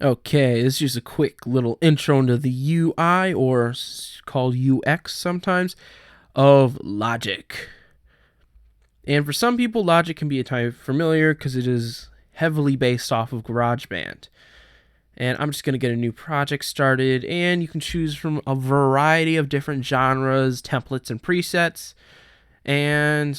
Okay, this is just a quick little intro into the UI, or called UX sometimes, of Logic. And for some people, Logic can be a tiny familiar because it is heavily based off of GarageBand. And I'm just going to get a new project started, and you can choose from a variety of different genres, templates, and presets. And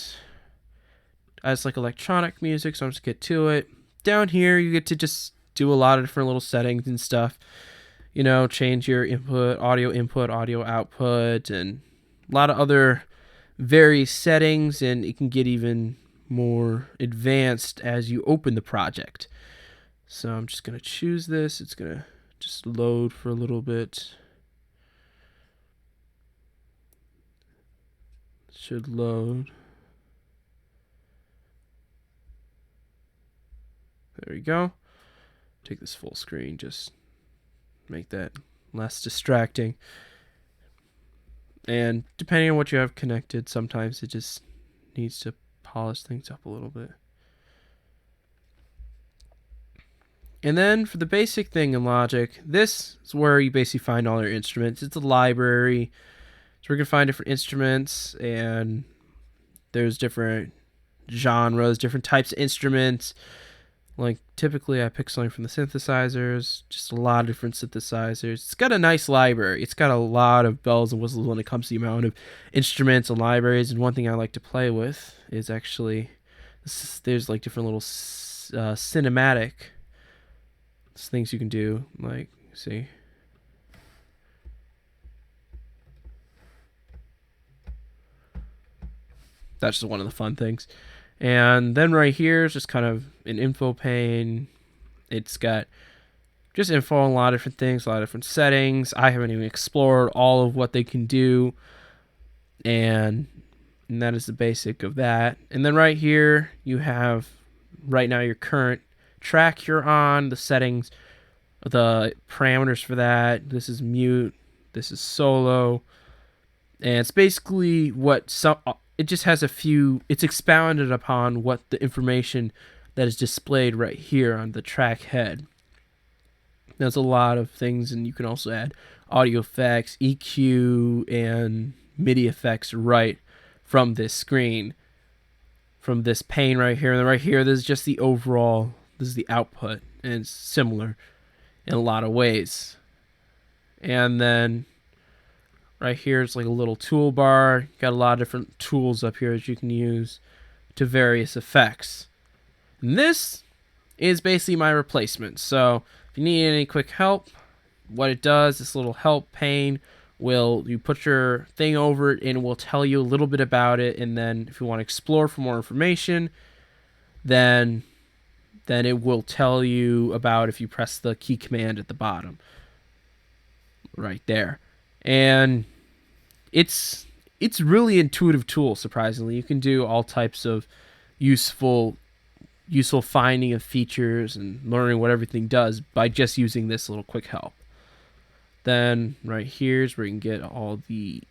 I just like electronic music, so I'm just get to it. Down here, you get to just do a lot of different little settings and stuff. You know, change your input, audio output, and a lot of other various settings, and it can get even more advanced as you open the project. So I'm just going to choose this. It's going to just load for a little bit. It should load. There we go. Take this full screen, just make that less distracting. And depending on what you have connected, sometimes it just needs to polish things up a little bit. And then for the basic thing in Logic, this is where you basically find all your instruments. It's a library. So we can find different instruments, and there's different genres, different types of instruments. Like typically I pick something from the synthesizers, just a lot of different synthesizers. It's got a nice library. It's got a lot of bells and whistles when it comes to the amount of instruments and libraries. And one thing I like to play with is actually, there's like different little cinematic things you can do. Like, see. That's just one of the fun things. And then right here is just kind of an info pane. It's got just info on a lot of different things, a lot of different settings. I haven't even explored all of what they can do. And that is the basic of that. And then right here, you have right now your current track you're on, the settings, the parameters for that. This is mute. This is solo. And it's basically what it just has a few, it's expounded upon what the information that is displayed right here on the track head. There's a lot of things, and you can also add audio effects, EQ, and MIDI effects right from this screen, from this pane right here. And then right here, this is just the overall, this is the output, and it's similar in a lot of ways. And then right here, it's like a little toolbar. Got a lot of different tools up here that you can use to various effects. And this is basically my replacement. So if you need any quick help, what it does, this little help pane, you put your thing over it and it will tell you a little bit about it. And then if you want to explore for more information, then it will tell you about if you press the key command at the bottom right there. And it's really intuitive tool, surprisingly. You can do all types of useful finding of features and learning what everything does by just using this little quick help. Then right here is where you can get all the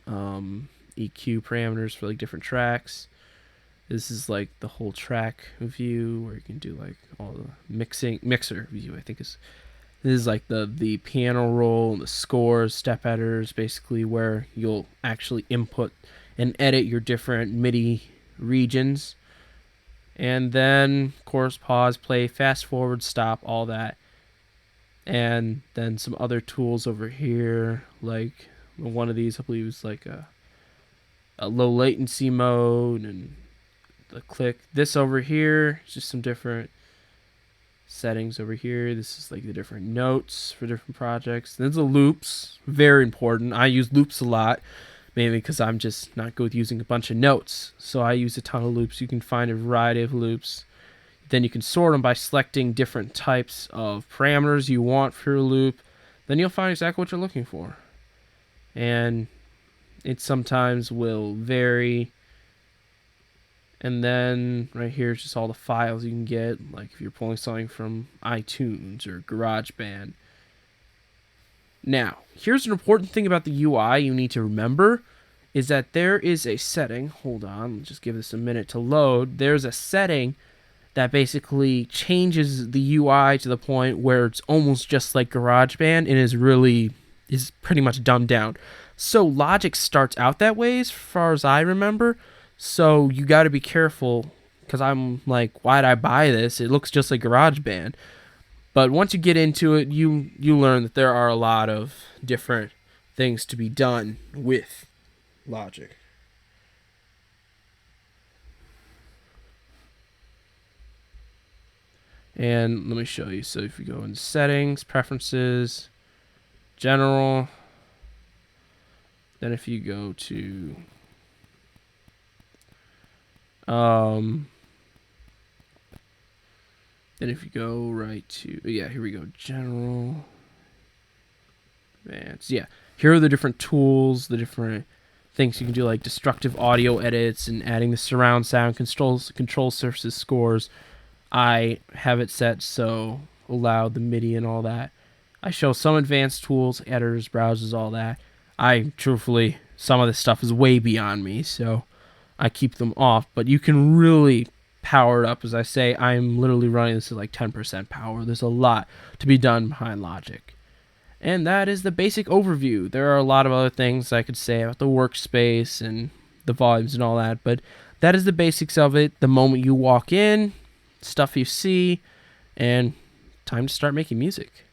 EQ parameters for like different tracks. This is like the whole track view where you can do like all the mixer view, I think is. This is like the piano roll and the scores, step editors, basically where you'll actually input and edit your different MIDI regions. And then, of course, pause, play, fast forward, stop, all that. And then some other tools over here, like one of these I believe is like a low latency mode, and the click. This over here is just some different settings over here. This is like the different notes for different projects. There's the loops, very important. I use loops a lot, mainly because I'm just not good with using a bunch of notes. So I use a ton of loops. You can find a variety of loops. Then you can sort them by selecting different types of parameters you want for your loop. Then you'll find exactly what you're looking for. And it sometimes will vary. And then right here is just all the files you can get, like if you're pulling something from iTunes or GarageBand. Now, here's an important thing about the UI you need to remember, is that there is a setting, hold on, just give this a minute to load. There's a setting that basically changes the UI to the point where it's almost just like GarageBand and is pretty much dumbed down. So Logic starts out that way as far as I remember. So you got to be careful, because I'm like, why'd I buy this? It looks just like GarageBand. But once you get into it, you learn that there are a lot of different things to be done with Logic. And let me show you. So if you go in settings, preferences, general, then if you go to then if you go right to, yeah, here we go, general, advanced, yeah, here are the different tools, the different things you can do, like destructive audio edits and adding the surround sound, control surfaces scores. I have it set so allow the MIDI and all that. I show some advanced tools, editors, browsers, all that. I truthfully, some of this stuff is way beyond me, so I keep them off. But you can really power it up. As I say, I'm literally running this at like 10% power. There's a lot to be done behind Logic. And that is the basic overview. There are a lot of other things I could say about the workspace and the volumes and all that, but that is the basics of it. The moment you walk in, stuff you see, and time to start making music.